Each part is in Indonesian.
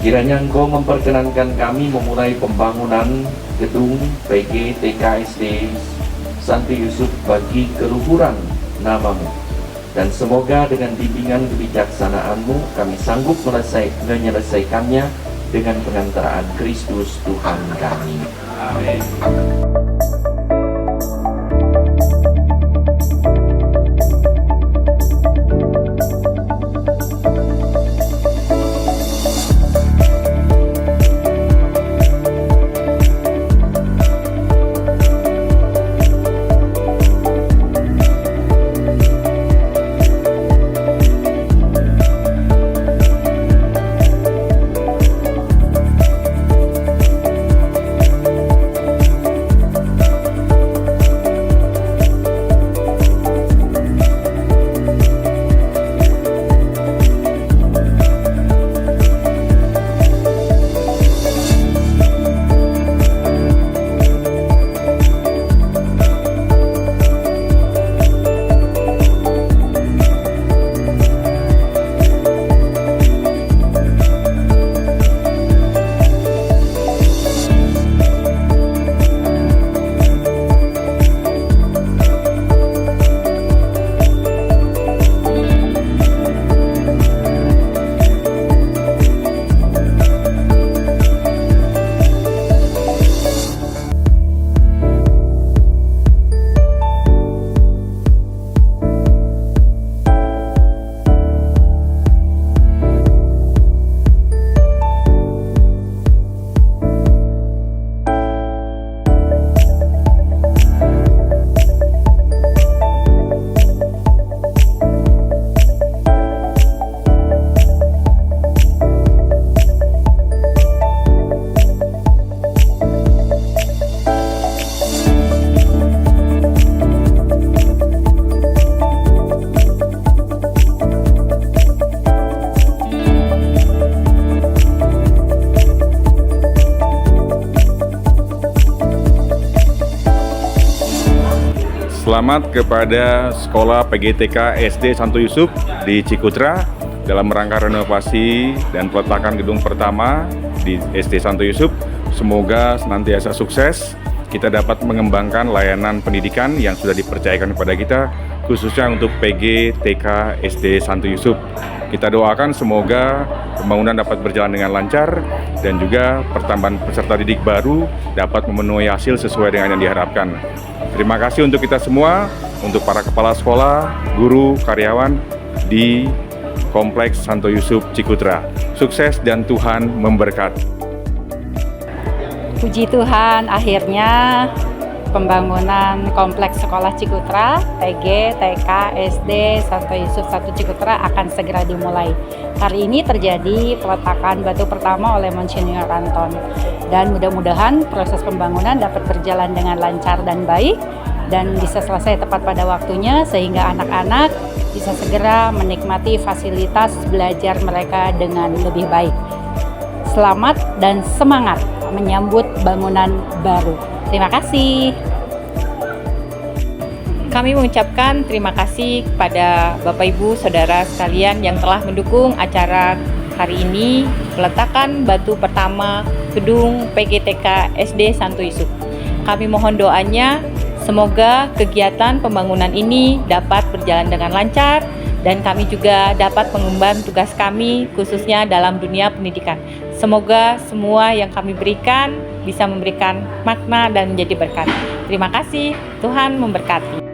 Kiranya Engkau memperkenankan kami memulai pembangunan gedung PG TKSD Santo Yusuf bagi keluhuran nama-Mu. Dan semoga dengan bimbingan kebijaksanaan-Mu kami sanggup menyelesaikannya dengan pengantaraan Kristus Tuhan kami. Amin. Selamat kepada Sekolah PGTK SD Santo Yusuf di Cikutra dalam rangka renovasi dan peletakan gedung pertama di SD Santo Yusuf. Semoga senantiasa sukses, kita dapat mengembangkan layanan pendidikan yang sudah dipercayakan kepada kita, khususnya untuk PGTK SD Santo Yusuf. Kita doakan semoga pembangunan dapat berjalan dengan lancar dan juga pertambahan peserta didik baru dapat memenuhi hasil sesuai dengan yang diharapkan. Terima kasih untuk kita semua, untuk para kepala sekolah, guru, karyawan di Kompleks Santo Yusuf Cikutra. Sukses dan Tuhan memberkati. Puji Tuhan, akhirnya pembangunan Kompleks Sekolah Cikutra, PG, TK, SD, Santo Yusuf 1 Cikutra akan segera dimulai. Hari ini terjadi peletakan batu pertama oleh Monsinyur Anton. Dan mudah-mudahan proses pembangunan dapat berjalan dengan lancar dan baik dan bisa selesai tepat pada waktunya sehingga anak-anak bisa segera menikmati fasilitas belajar mereka dengan lebih baik. Selamat dan semangat menyambut bangunan baru. Terima kasih. Kami mengucapkan terima kasih kepada Bapak Ibu Saudara sekalian yang telah mendukung acara hari ini, peletakan batu pertama gedung PGTK SD Santo Yusuf. Kami mohon doanya, semoga kegiatan pembangunan ini dapat berjalan dengan lancar dan kami juga dapat mengemban tugas kami khususnya dalam dunia pendidikan. Semoga semua yang kami berikan bisa memberikan makna dan menjadi berkat. Terima kasih, Tuhan memberkati.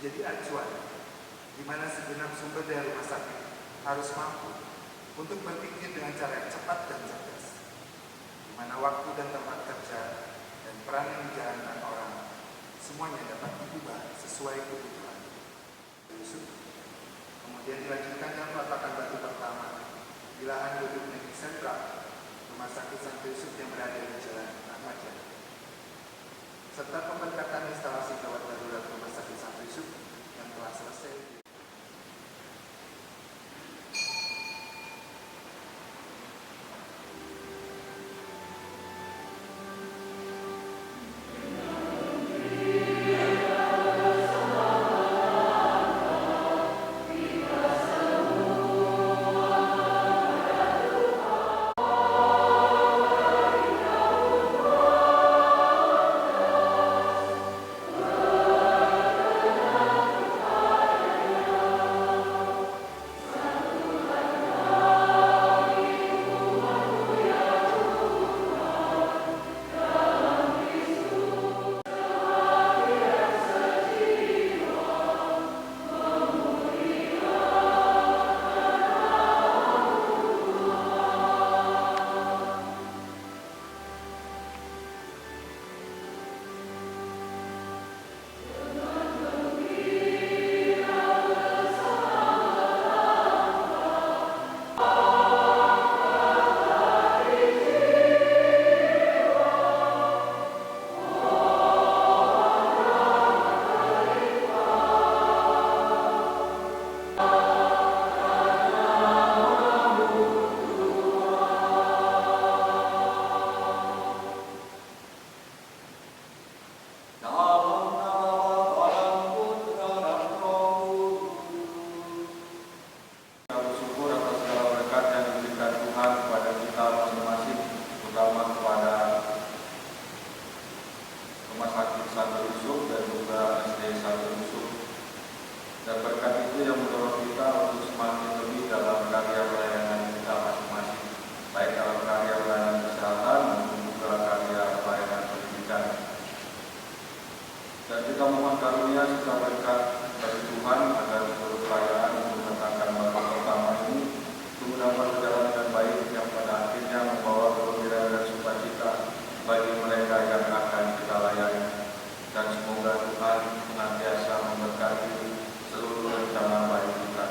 menjadi acuan di mana segenap sumber daya rumah sakit harus mampu untuk berpikir dengan cara yang cepat dan cerdas, di mana waktu dan tempat kerja dan peran yang dijalankan orang semuanya dapat diubah sesuai kebutuhan. Kemudian dilanjutkan dengan peletakan batu pertama di lahan gedung medik sentral Rumah Sakit Santo Yusuf yang berada di Jalan Ahmad Yani, serta pembentakan instalasi gawat darurat Rumah Sakit Santo Yusuf yang telah selesai. Rumah Sakit Santo Yusuf dan juga SD Santo Yusuf. Dan berkat itu yang mendorong kita untuk semakin lebih dalam karya pelayanan kita masing-masing, baik dalam karya pelayanan kesehatan maupun juga karya pelayanan pendidikan. Dan kita mohon karunia serta berkat dari Tuhan agar seluruh pelayanan untuk meletakkan batu pertama ini untuk dapat berjalan dengan baik, yang pada akhirnya membawa kegembiraan dan sukacita bagi mereka yang akan kita layani. Dan semoga Tuhan senantiasa memberkati seluruh rencana baik kita.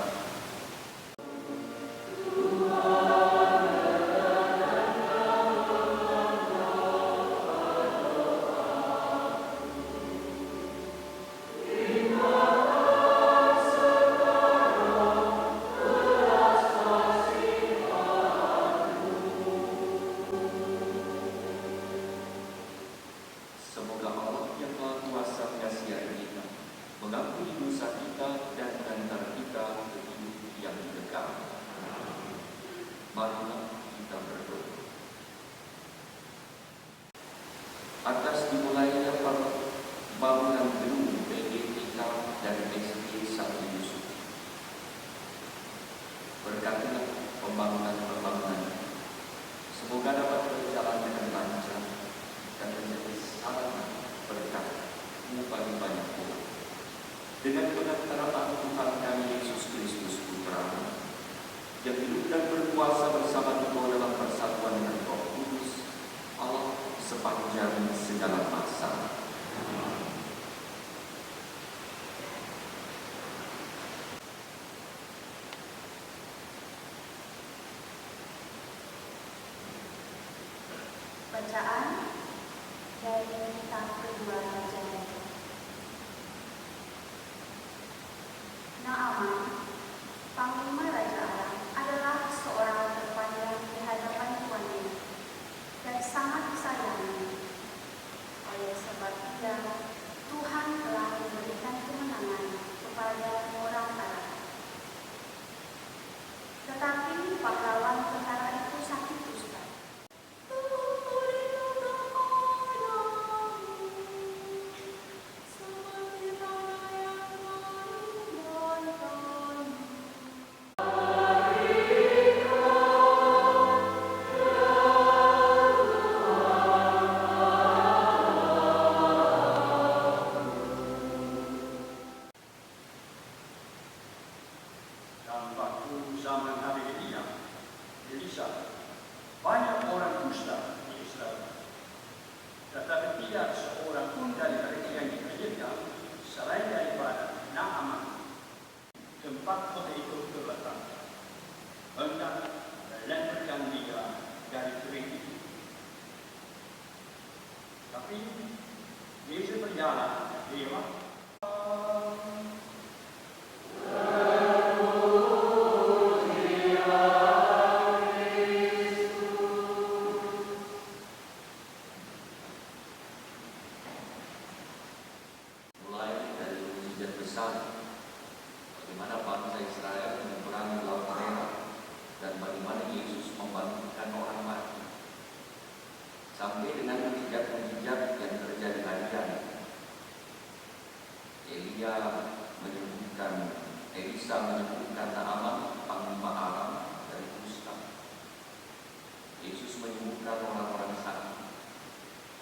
Semoga Allah yang Maha Kuasa mengasihi kita, mengampuni dosa kita dan mengantar kita ke hidup yang kekal. Marilah kita berdoa. Atas dimulainya pembangunan gedung PGTK dan SD Santo Yusuf, berkatilah pembangunan. Semoga dapat berjalan dengan lancar dan menjadi sarana berkat bagi banyak orang. Dengan pengantaraan Tuhan kami Yesus Kristus Putra, yang hidup dan berkuasa bersama Engkau dalam persatuan dengan Roh Kudus, Allah sepanjang segala masa. Bacaan dari kitab kedua Raja. Naaman, panglima Raja Aram, adalah seorang terpandang di hadapan tuannya dan sangat disayangi. Oleh sebab ia, Tuhan telah memberikan kemenangan kepada orang Arab. Tetapi pahlawan tentara itu sakit kusta. dosa. Banyak orang dusta di Israel, tetapi tidak seorang pun dari mereka yang dihadirkan selain daripada Naaman. Tempat kota itu terletak hendak melemparkan dia dari kereta. Tapi Yesus berjalan, dia mulai dari mukjizat besar bagaimana bangsa Israel menyeberangi Laut Merah dan bagaimana Yesus membangkitkan orang mati, sampai dengan mukjizat-mukjizat yang terjadi hari-hari. Elisa menyembuhkan Naaman, panglima Aram dari kusta. Yesus menyembuhkan orang-orang sakit.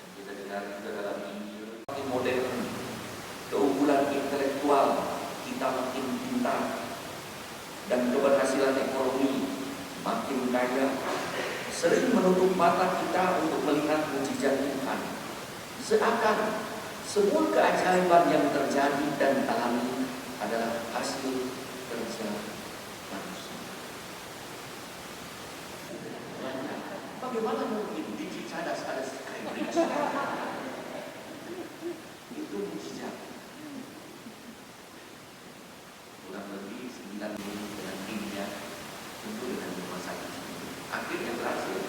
Dan kita dengar juga dalam Injil modern, keunggulan intelektual kita makin pintar dan keberhasilan ekonomi makin kaya sering menutup mata kita untuk melihat mukjizat Tuhan. Seakan semua keajaiban yang terjadi dan alami adalah hasil kerja manusia. Bagaimana mungkin di Cicadas ada skybridge? Itu mukjizat. Kurang lebih 9 minggu dengan timnya, tentu dengan rumah sakit. Akhirnya berhasil.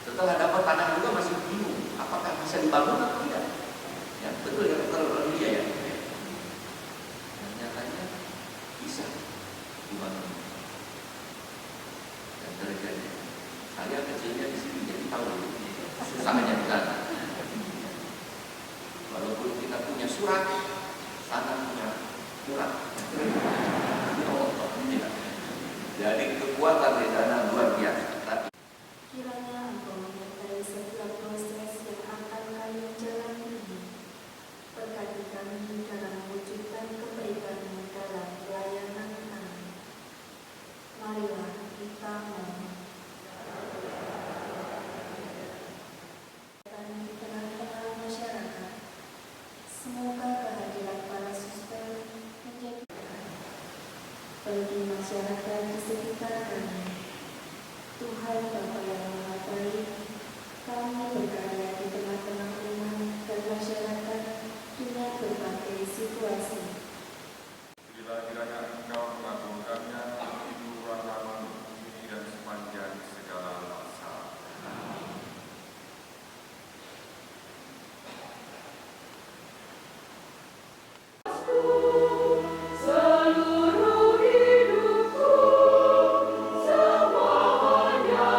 Setelah dapat tanah juga masih bingung, apakah bisa dibangun atau tidak? Ya, betul ya, kalau dia ya. Dan nyatanya bisa dibangun. Dan terjadi. Saya kecilnya di sini jadi tahu susahnya di sana. Walaupun kita punya surat, sana punya surat. Jadi kekuatan di sana luar biasa. Tapi Kiranya Engkau menyertai setiap proses yang akan kami jalani ini. Berkati kami dalam mewujudkan kebaikan-Mu dalam pelayanan kami. Marilah kita mohon. Di tengah-tengah masyarakat, semoga kehadiran para suster menjadi bagi masyarakat di sekitar kami. Tuhan Bapa yang Maha Baik, kami berkarya di tengah-tengah umat dan masyarakat dengan berbagai situasi. Bila kiranya Engkau mengabulkannya, Ibu rahmat ini dan sepanjang segala masa. Seluruh hidupku semuanya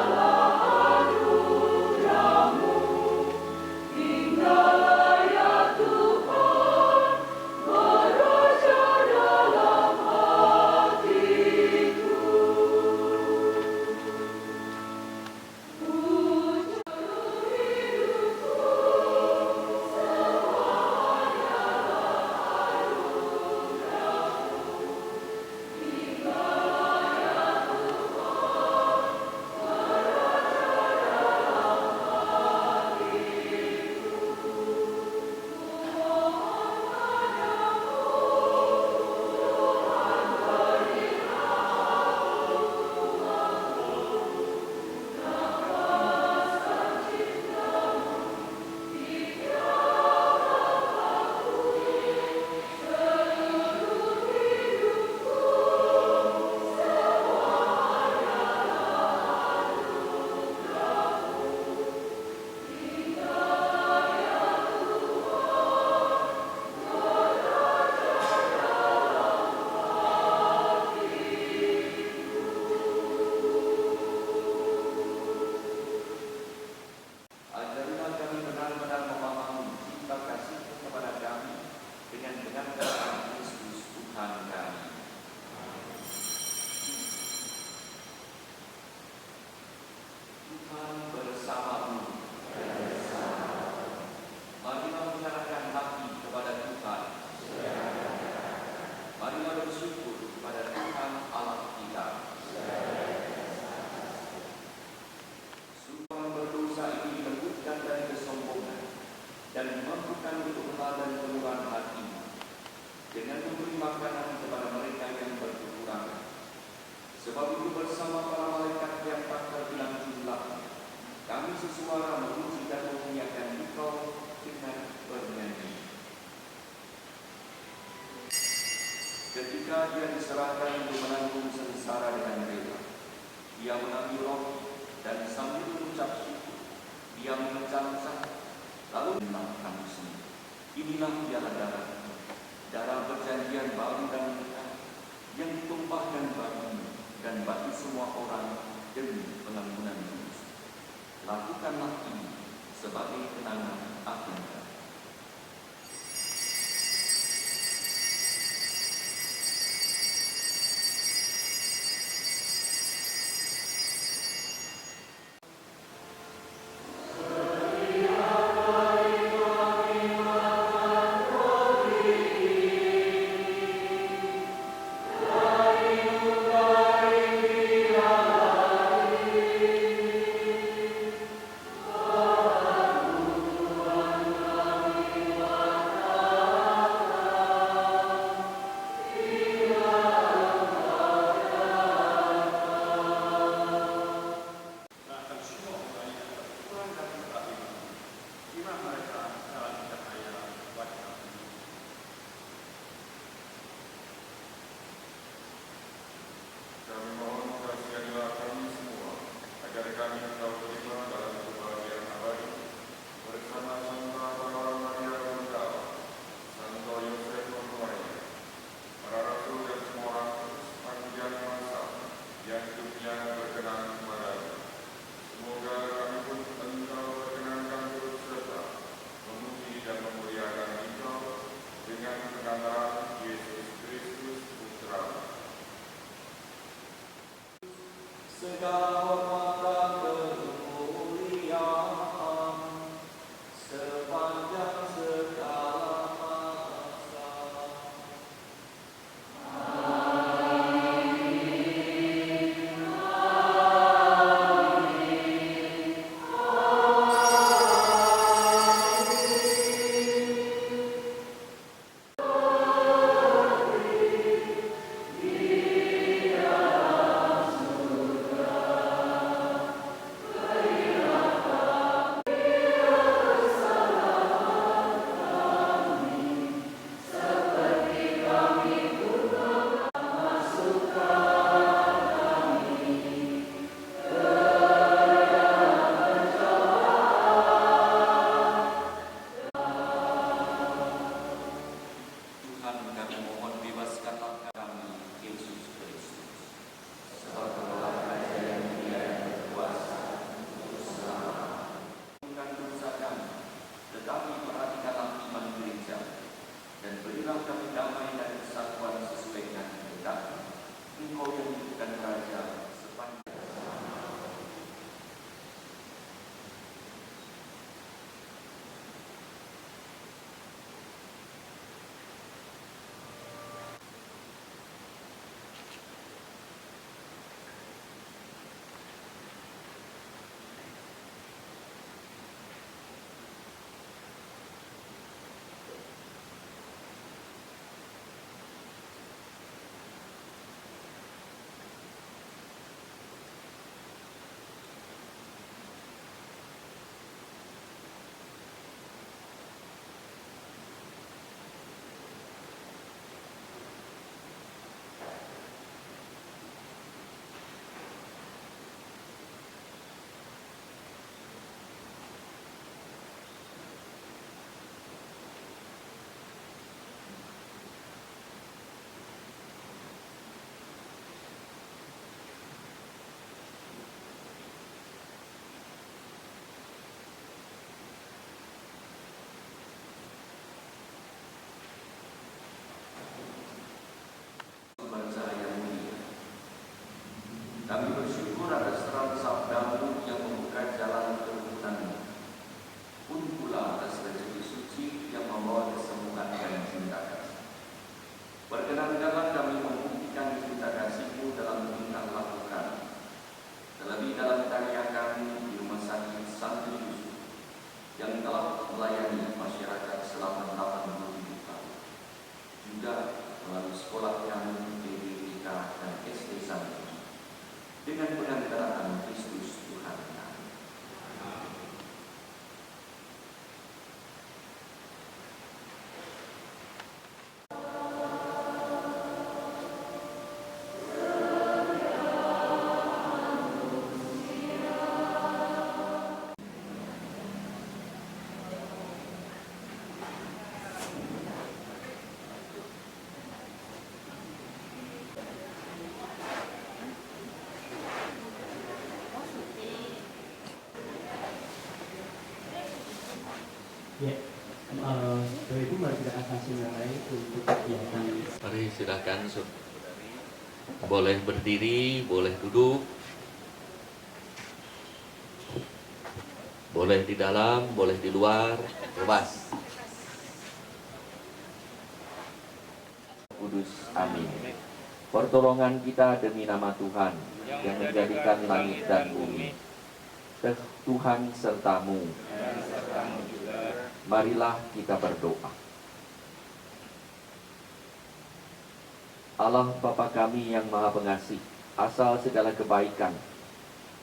Ketika dia diserahkan untuk menanggung sengsara dengan rela, dia mengambil roti dan sambil mengucap syukur, dia memecah-mecah, lalu bilang kamu semua, inilah piala darah perjanjian baru dan kekal, yang ditumpahkan bagimu dan bagi semua orang demi pengampunan dosa. Lakukanlah ini sebagai kenangan akan kami. Ya, Bapak Ibu mari kita akan mulai untuk kegiatan. Mari silakan, boleh berdiri, boleh duduk, boleh di dalam, boleh di luar, bebas. Kudus, amin. Pertolongan kita demi nama Tuhan yang menjadikan langit dan bumi. Tuhan sertamu. Marilah kita berdoa. Allah Bapa kami yang Maha Pengasih, asal segala kebaikan,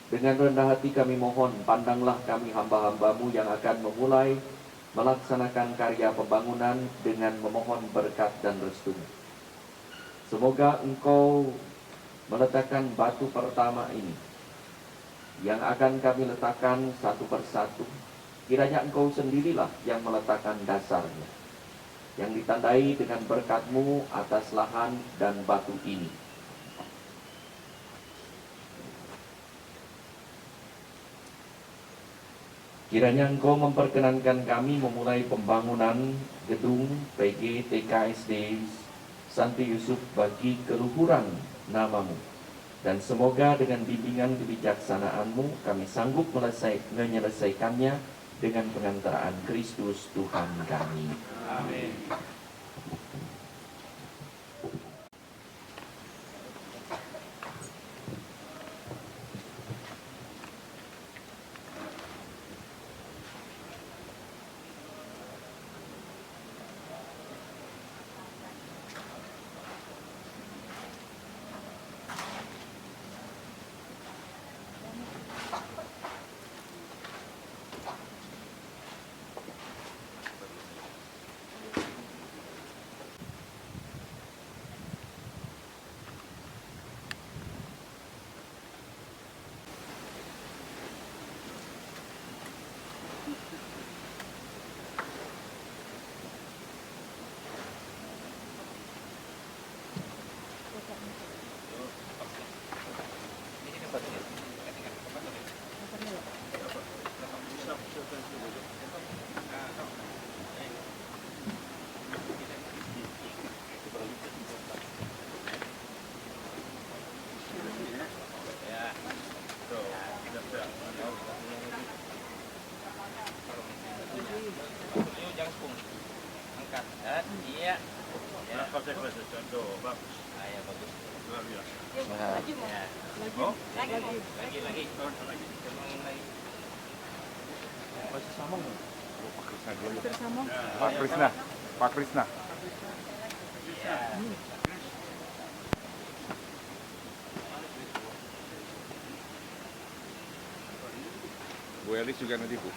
dengan rendah hati kami mohon, pandanglah kami hamba-hambamu yang akan memulai melaksanakan karya pembangunan dengan memohon berkat dan restu. Semoga Engkau meletakkan batu pertama ini, yang akan kami letakkan satu persatu. Kiranya Engkau sendirilah yang meletakkan dasarnya, yang ditandai dengan berkat-Mu atas lahan dan batu ini. Kiranya Engkau memperkenankan kami memulai pembangunan gedung PG TK SD Santo Yusuf bagi keluhuran nama-Mu. Dan semoga dengan bimbingan kebijaksanaan-Mu kami sanggup menyelesaikannya dengan pengantaraan Kristus Tuhan kami. Amin. Pak Krisna. Bu Elis juga nanti, Bu.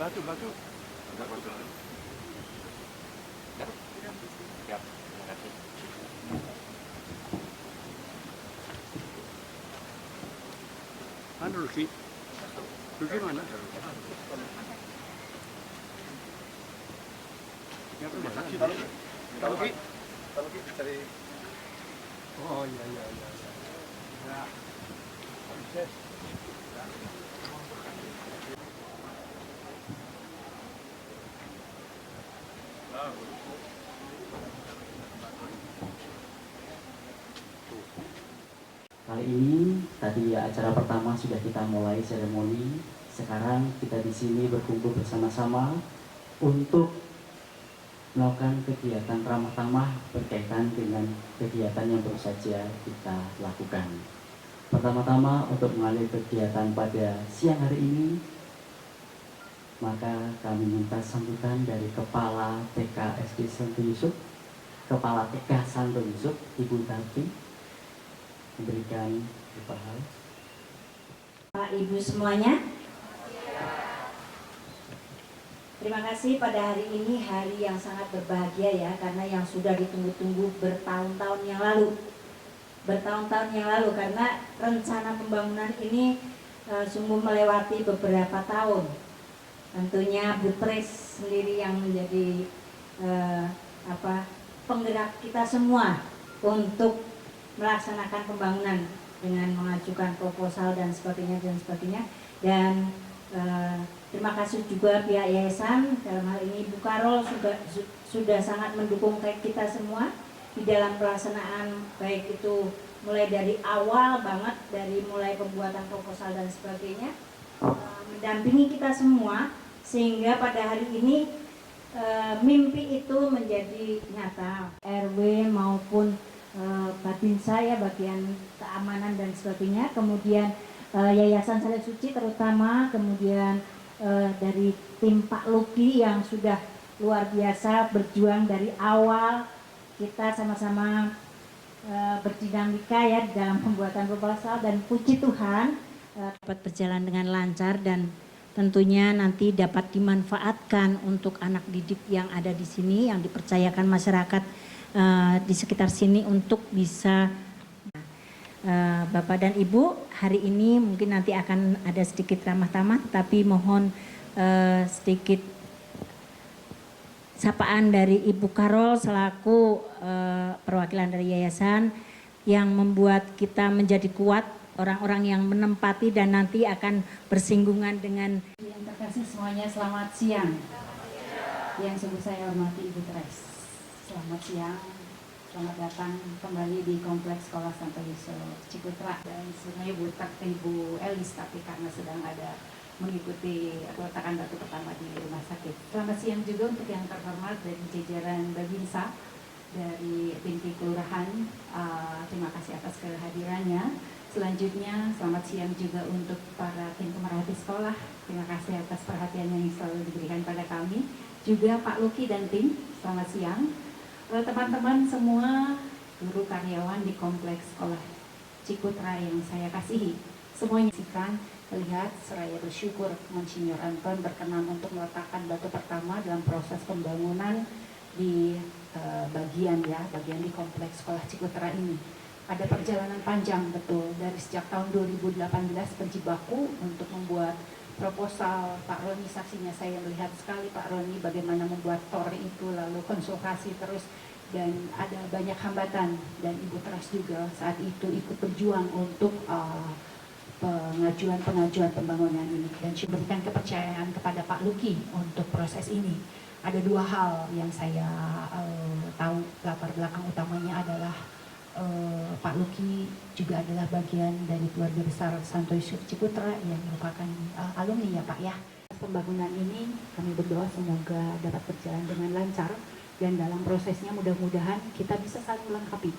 Batu. Mana Ruki? Ruki mana? Yang rumah sakit. Tahu Ki? Cari. Oh iya. Ya. Proses. Kali ini tadi acara pertama sudah kita mulai seremoni. Sekarang kita di sini berkumpul bersama-sama untuk melakukan kegiatan ramah tamah berkaitan dengan kegiatan yang baru saja kita lakukan. Pertama-tama untuk mengalir kegiatan pada siang hari ini, maka kami minta sambutan dari Kepala TK SD Santo Yusuf, Kepala TK Santo Yusuf, Ibu Tati, memberikan beberapa hal. Pak Ibu semuanya, terima kasih pada hari ini, hari yang sangat berbahagia ya, karena yang sudah ditunggu-tunggu bertahun-tahun yang lalu. Karena rencana pembangunan ini sungguh melewati beberapa tahun. Tentunya Bu Pres sendiri yang menjadi penggerak kita semua untuk melaksanakan pembangunan dengan mengajukan proposal dan sebagainya. Dan terima kasih juga pihak yayasan, dalam hal ini Bu Karol sudah sangat mendukung kita semua di dalam pelaksanaan, baik itu mulai dari awal banget, dari mulai pembuatan proposal dan sebagainya, mendampingi kita semua sehingga pada hari ini mimpi itu menjadi nyata. RW maupun Babinsa ya, bagian keamanan dan sebagainya, kemudian Yayasan Saleh Suci terutama, kemudian dari tim Pak Luki yang sudah luar biasa berjuang dari awal. Kita sama-sama berdinamika ya dalam pembuatan proposal, dan puji Tuhan dapat berjalan dengan lancar dan tentunya nanti dapat dimanfaatkan untuk anak didik yang ada di sini, yang dipercayakan masyarakat di sekitar sini untuk bisa. Bapak dan Ibu, hari ini mungkin nanti akan ada sedikit ramah tamah, tapi mohon sedikit sapaan dari Ibu Karol selaku perwakilan dari yayasan yang membuat kita menjadi kuat, orang-orang yang menempati dan nanti akan bersinggungan dengan. Yang terkasih semuanya, selamat siang. Yang sungguh saya hormati Ibu Tres, selamat siang. Selamat datang kembali di Kompleks Sekolah Santo Yusuf Cikutra, dan sebenarnya Ibu Elis, tapi karena sedang ada mengikuti peletakan batu pertama di rumah sakit. Selamat siang juga untuk yang terhormat dari jajaran Babinsa, dari Binti Kelurahan, terima kasih atas kehadirannya. Selanjutnya selamat siang juga untuk para tim pemerhati sekolah, terima kasih atas perhatian yang selalu diberikan pada kami. Juga Pak Luki dan tim, selamat siang. Teman-teman semua, guru karyawan di Kompleks Sekolah Cikutra yang saya kasihi, semuanya melihat seraya bersyukur Monsinyur Anton berkenan untuk meletakkan batu pertama dalam proses pembangunan di bagian di Kompleks Sekolah Cikutra ini. Ada perjalanan panjang betul, dari sejak tahun 2018 berjibaku untuk membuat proposal. Pak Roni saksinya, saya melihat sekali Pak Roni bagaimana membuat tor itu, lalu konsultasi terus, dan ada banyak hambatan, dan Ibu Teras juga saat itu ikut berjuang untuk pengajuan pembangunan ini, dan berikan kepercayaan kepada Pak Luki untuk proses ini. Ada dua hal yang saya tahu, latar belakang utamanya adalah Pak Luki juga adalah bagian dari keluarga besar Santo Yusuf Cikutra yang merupakan alumni ya Pak ya. Pembangunan ini kami berdoa semoga dapat berjalan dengan lancar, dan dalam prosesnya mudah-mudahan kita bisa saling melengkapi.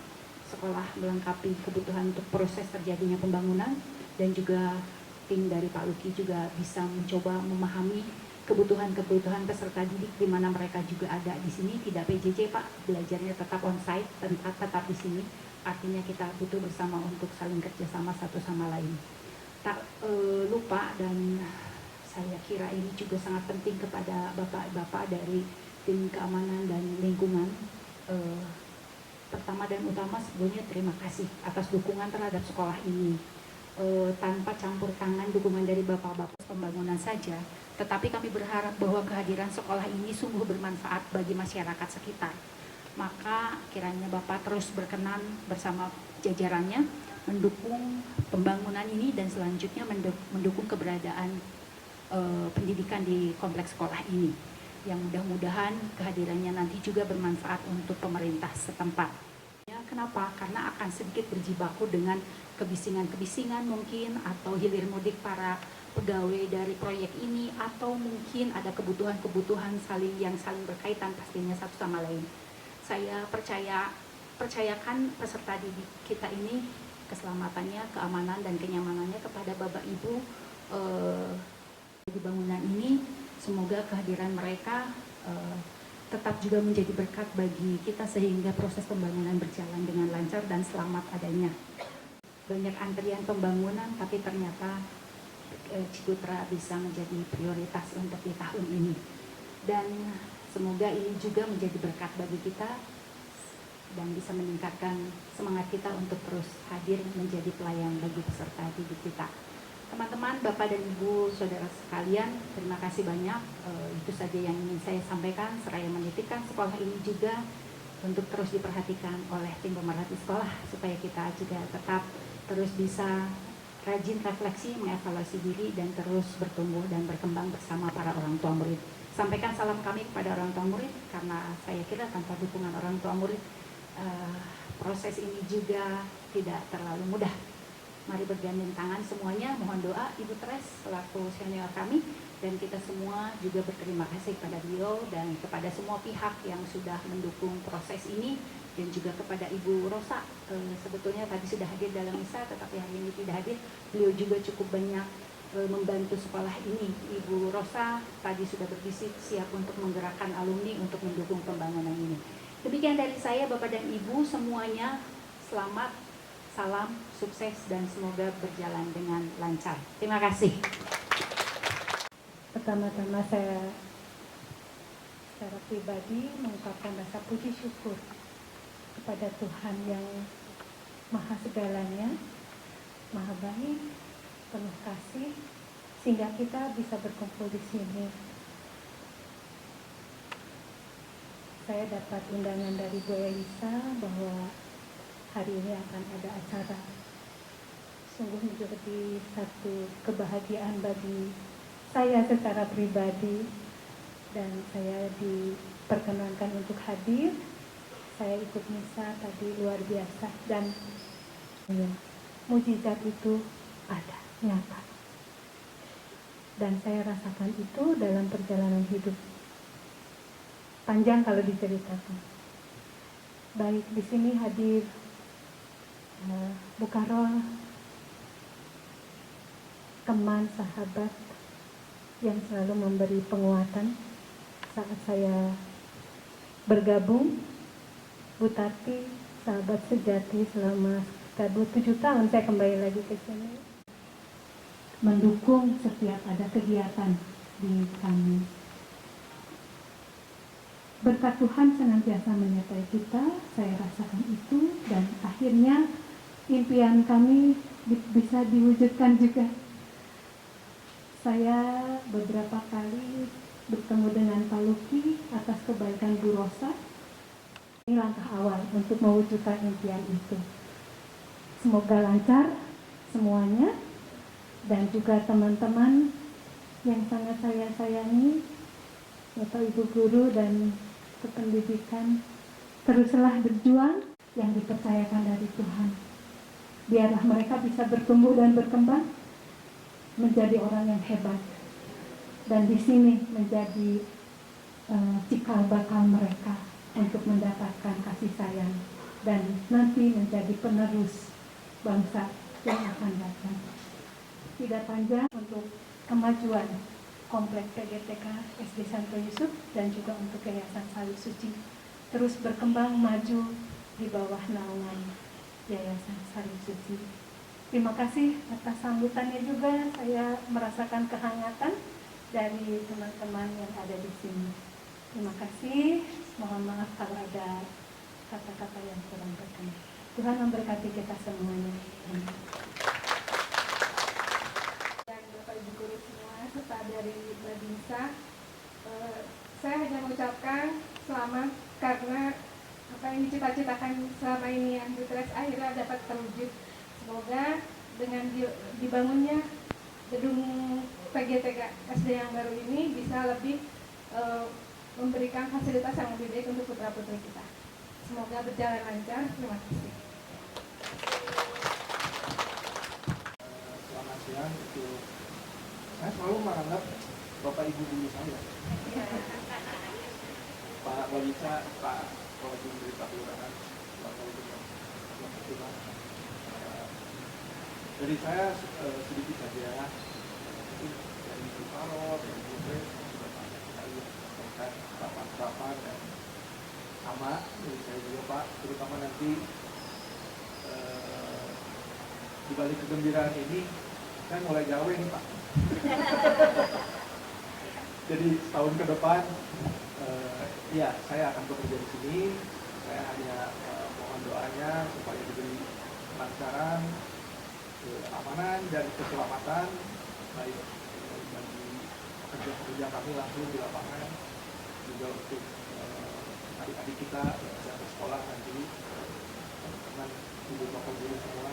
Sekolah melengkapi kebutuhan untuk proses terjadinya pembangunan, dan juga tim dari Pak Luki juga bisa mencoba memahami kebutuhan peserta didik di mana mereka juga ada di sini, tidak PJJ Pak, belajarnya tetap on-site, tetap di sini. Artinya kita butuh bersama untuk saling kerjasama satu sama lain. tak lupa, dan saya kira ini juga sangat penting kepada bapak-bapak dari tim keamanan dan lingkungan. Pertama dan utama sebetulnya terima kasih atas dukungan terhadap sekolah ini. Tanpa campur tangan dukungan dari bapak-bapak pembangunan saja, tetapi kami berharap bahwa kehadiran sekolah ini sungguh bermanfaat bagi masyarakat sekitar. Maka kiranya Bapak terus berkenan bersama jajarannya mendukung pembangunan ini dan selanjutnya mendukung keberadaan pendidikan di kompleks sekolah ini, yang mudah-mudahan kehadirannya nanti juga bermanfaat untuk pemerintah setempat. Kenapa? Karena akan sedikit berjibaku dengan kebisingan-kebisingan mungkin, atau hilir mudik para pegawai dari proyek ini, atau mungkin ada kebutuhan-kebutuhan yang saling berkaitan pastinya satu sama lain. Saya percayakan peserta didik kita ini keselamatannya, keamanan dan kenyamanannya kepada Bapak Ibu di bangunan ini. Semoga kehadiran mereka tetap juga menjadi berkat bagi kita sehingga proses pembangunan berjalan dengan lancar dan selamat adanya. Banyak antrian pembangunan, tapi ternyata Cikutra bisa menjadi prioritas untuk di tahun ini. Dan semoga ini juga menjadi berkat bagi kita dan bisa meningkatkan semangat kita untuk terus hadir menjadi pelayan bagi peserta didik kita. Teman-teman, Bapak dan Ibu, Saudara sekalian, terima kasih banyak. Itu saja yang ingin saya sampaikan, seraya menitipkan sekolah ini juga untuk terus diperhatikan oleh tim pemerhati sekolah, supaya kita juga tetap terus bisa rajin refleksi, mengevaluasi diri, dan terus bertumbuh dan berkembang bersama para orang tua murid. Sampaikan salam kami kepada orang tua murid, karena saya kira tanpa dukungan orang tua murid, proses ini juga tidak terlalu mudah. Mari bergandeng tangan semuanya, mohon doa Ibu Tres selaku senior kami, dan kita semua juga berterima kasih kepada beliau dan kepada semua pihak yang sudah mendukung proses ini, dan juga kepada Ibu Rosa. Sebetulnya tadi sudah hadir dalam misa, tetapi hari ini tidak hadir. Beliau juga cukup banyak membantu sekolah ini. Ibu Rosa tadi sudah berbisik siap untuk menggerakkan alumni untuk mendukung pembangunan ini. Demikian dari saya, Bapak dan Ibu semuanya, selamat, salam, sukses, dan semoga berjalan dengan lancar. Terima kasih. Pertama-tama saya secara pribadi mengungkapkan rasa puji syukur kepada Tuhan yang Maha Segalanya, Maha Baik, penuh kasih, sehingga kita bisa berkumpul di sini. Saya dapat undangan dari Bu Elisa bahwa hari ini akan ada acara. Sungguh menjadi satu kebahagiaan bagi saya secara pribadi, dan saya diperkenankan untuk hadir. Saya ikut misa tadi luar biasa, dan ya, mujizat itu ada, nyata. Dan saya rasakan itu dalam perjalanan hidup. Panjang kalau diceritakan. Baik, di sini hadir Bu Karol, teman, sahabat yang selalu memberi penguatan saat saya bergabung. Bu Tati, sahabat sejati selama sekitar 27 tahun saya kembali lagi ke sini. Mendukung setiap ada kegiatan di kami. Berkat Tuhan senantiasa menyertai kita, saya rasakan itu, dan akhirnya impian kami bisa diwujudkan juga. Saya beberapa kali bertemu dengan Pak Luki atas kebaikan Bu Rosa. Ini langkah awal untuk mewujudkan impian itu. Semoga lancar semuanya, dan juga teman-teman yang sangat saya sayangi, Bapak Ibu Guru dan kependidikan, teruslah berjuang yang dipercayakan dari Tuhan. Biarlah mereka bisa bertumbuh dan berkembang menjadi orang yang hebat, dan di sini menjadi cikal bakal mereka untuk mendapatkan kasih sayang dan nanti menjadi penerus bangsa yang akan datang. Tidak panjang untuk kemajuan Kompleks PGTK SD Santo Yusuf dan juga untuk Yayasan Salib Suci terus berkembang maju di bawah naungan Yayasan Salib Suci. Terima kasih atas sambutannya juga. Saya merasakan kehangatan dari teman-teman yang ada di sini. Terima kasih. Mohon maaf kalau ada kata-kata yang kurang berkenan. Tuhan memberkati kita semuanya. Amin. Dan Bapak Ibu guru semua serta dari Babinsa, saya hanya mengucapkan selamat karena apa yang dicita-citakan selama ini yang Butres akhirnya dapat terwujud. Semoga dengan dibangunnya gedung PGTK SD yang baru ini bisa lebih memberikan fasilitas yang lebih baik untuk putra-putri kita. Semoga berjalan lancar. Terima kasih. Selamat siang. Saya selalu menganggap Bapak Ibu guru saya. Pak Babinsa, Pak Wajib Berita Kelurahan, Bapak Ibu. Dari saya sedikit saja, mungkin dari Ibu Karo, dari Ibu Pres, sudah banyak sekali tentang rapat-rapat dan sama dari saya juga Pak, terutama nanti di balik kegembiraan ini, saya mulai gawe nih Pak. Jadi setahun ke depan, ya saya akan bekerja di sini. Saya hanya mohon doanya supaya diberi kelancaran, keamanan dan keselamatan baik bagi pekerja-pekerja kami langsung di lapangan, juga untuk adik-adik kita yang bersekolah nanti, teman-teman ibu bapak guru semua.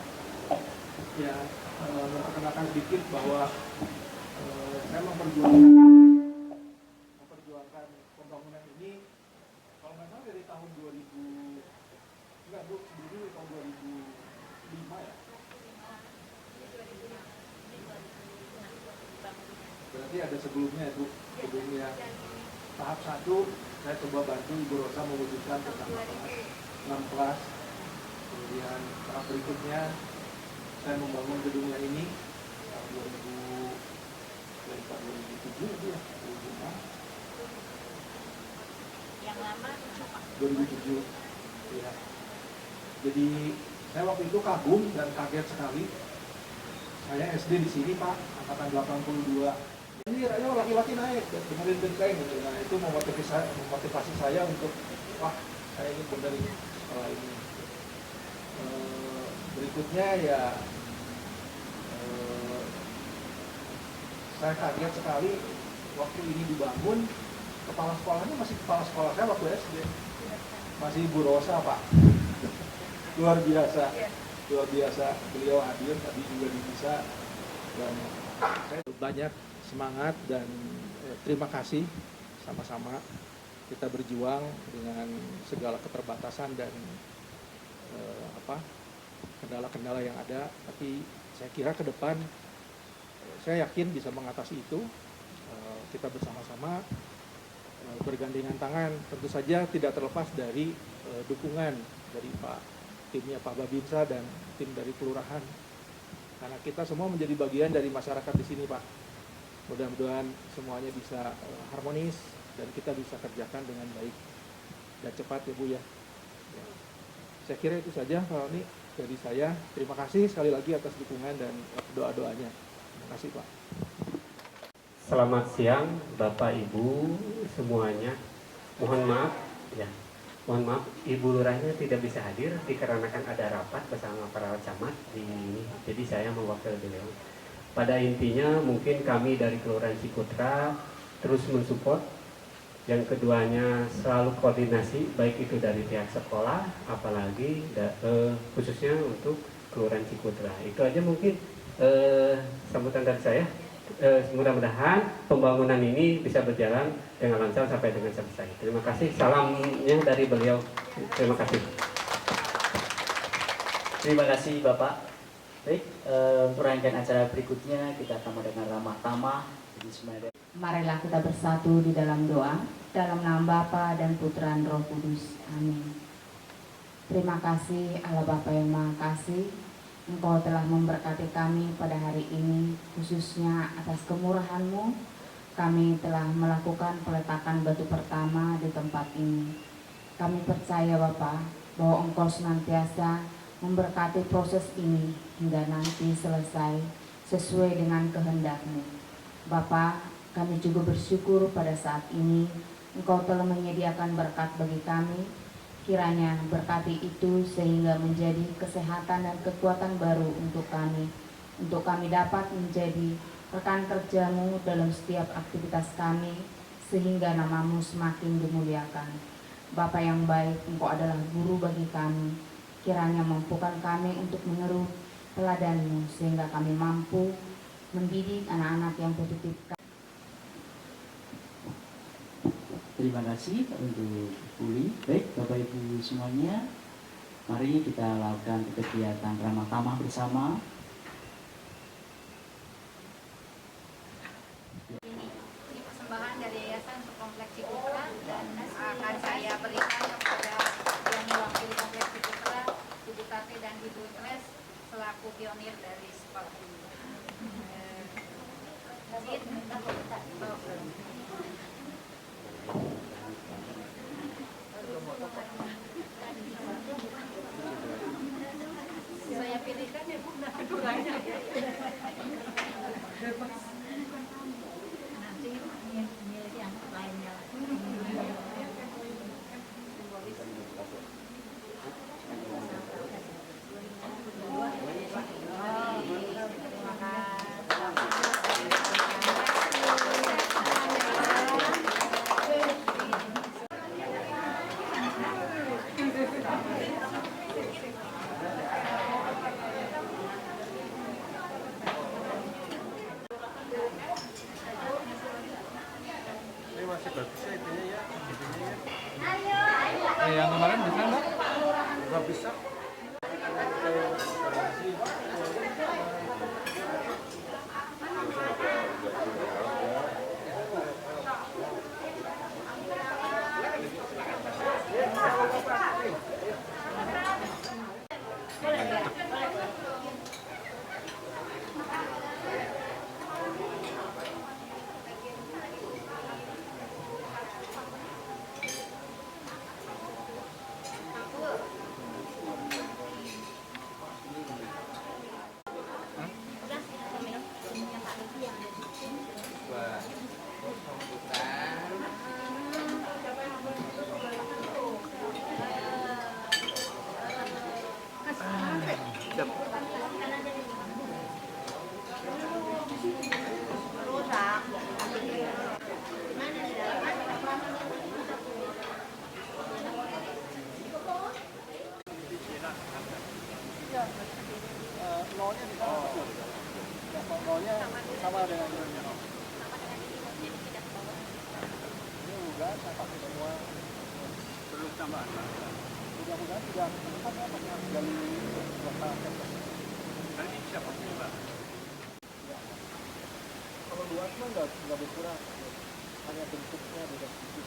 Ya, memperkenalkan sedikit bahwa saya memperjuangkan pembangunan ini kalau nggak salah dari tahun 2000, enggak Bu, sebelumnya tahun 2005 ya. Berarti ada sebelumnya Bu, sebelumnya tahap 1 saya coba bantu Ibu Rosa mewujudkan pertama kelas, 6 kelas. Kemudian tahap berikutnya saya membangun gedungnya ini tahun 2007 ya, 2006. Yang lama 2007. Ya. Jadi saya waktu itu kagum dan kaget sekali. Saya SD di sini Pak, angkatan 82. Ini ayo laki-laki naik, dengerin benteng gitu. Nah itu memotivasi saya untuk, wah saya ingin benerin sekolah ini. Berikutnya ya, saya kaget sekali waktu ini dibangun, kepala sekolahnya masih kepala sekolah saya waktu SD, masih Ibu Rosa Pak. Luar biasa, luar biasa. Beliau hadir tadi juga bisa, dan saya banyak semangat dan terima kasih sama-sama kita berjuang dengan segala keterbatasan dan kendala-kendala yang ada, tapi saya kira ke depan saya yakin bisa mengatasi itu. Kita bersama-sama bergandengan tangan, tentu saja tidak terlepas dari dukungan dari timnya Pak Babinsa dan tim dari kelurahan, karena kita semua menjadi bagian dari masyarakat di sini Pak. Mudah-mudahan semuanya bisa harmonis dan kita bisa kerjakan dengan baik dan cepat ya Bu ya. Saya kira itu saja Pak Oni dari saya. Terima kasih sekali lagi atas dukungan dan doa-doanya. Terima kasih Pak. Selamat siang Bapak Ibu semuanya. Mohon maaf ya. Mohon maaf Ibu Lurahnya tidak bisa hadir dikarenakan ada rapat bersama para camat di ini. Jadi saya mewakili beliau. Pada intinya mungkin kami dari Kelurahan Cikutra terus mensupport. Yang keduanya selalu koordinasi baik itu dari pihak sekolah, apalagi khususnya untuk Kelurahan Cikutra. Itu aja mungkin sambutan dari saya. Mudah-mudahan pembangunan ini bisa berjalan dengan lancar sampai dengan selesai. Terima kasih. Salamnya dari beliau. Terima kasih. Terima kasih Bapak. Baik, untuk rangkaian acara berikutnya kita akan mendengar ramah tamah. Marilah kita bersatu di dalam doa, dalam nama Bapa dan Putra dan Roh Kudus. Amin. Terima kasih Allah Bapa yang Maha Kasih, Engkau telah memberkati kami pada hari ini, khususnya atas kemurahan-Mu. Kami telah melakukan peletakan batu pertama di tempat ini. Kami percaya Bapa bahwa Engkau senantiasa memberkati proses ini hingga nanti selesai sesuai dengan kehendak-Mu. Bapa, kami juga bersyukur pada saat ini Engkau telah menyediakan berkat bagi kami. Kiranya berkati itu sehingga menjadi kesehatan dan kekuatan baru untuk kami dapat menjadi rekan kerja-Mu dalam setiap aktivitas kami, sehingga nama-Mu semakin dimuliakan. Bapa yang baik, Engkau adalah guru bagi kami. Kiranya mampukan kami untuk meniru teladan-Mu, sehingga kami mampu mendidik anak-anak yang positif. Terima kasih untuk Uli. Baik, Bapak Ibu semuanya, mari kita lakukan kegiatan ramah tamah bersama. Ini persembahan dari Yayasan untuk Kompleks Cikutra dan akan saya berikan kepada yang mewakili Kompleks Cikutra, Ibu Tati dan Ibu Tres selaku pionir dari sekolah ini. Saya pilihkan ya Bu, keduanya. Nanti milih yang lainnya. Yang kemarin bisa nggak? Nggak bisa. Nolnya di sana betul. Nolnya sama dengan ini. Ini juga saya pakai semua. Perlu tambahan. Mudah-mudahan tidak tempatnya pakai dari lokal. Nanti siapa juga? Kalau luas mah nggak berkurang. Hanya bentuknya beda sedikit.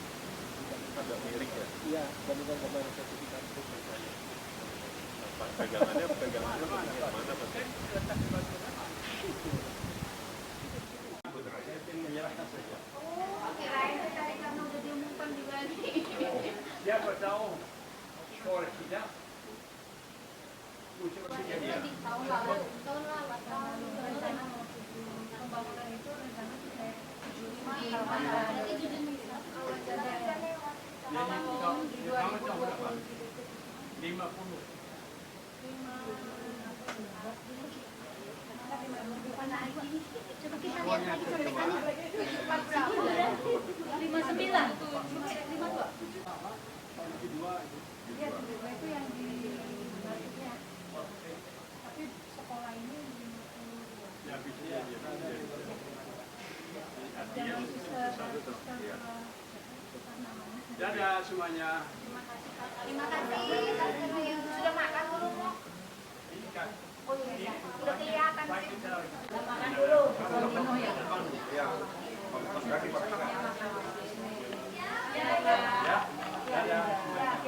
Ada miring ya? Iya, bandingkan kemarin sertifikat itu misalnya. Pegangannya mana Pak? Menyerahkan saja. Kirain tadi kamu udah diumumkan juga nih. Siapa tahu sekolah kita tahun lalu rencana pembangunan itu rencana sampai coba kita lihat lagi contekannya berapa? 59. Iya, itu yang di baliknya. Tapi sekolah ini ya bisa dadah semuanya. Terima kasih. Sudah makan belum? Oh iya, sudah kelihatan sih. Sudah makan dulu. Ya, dadah.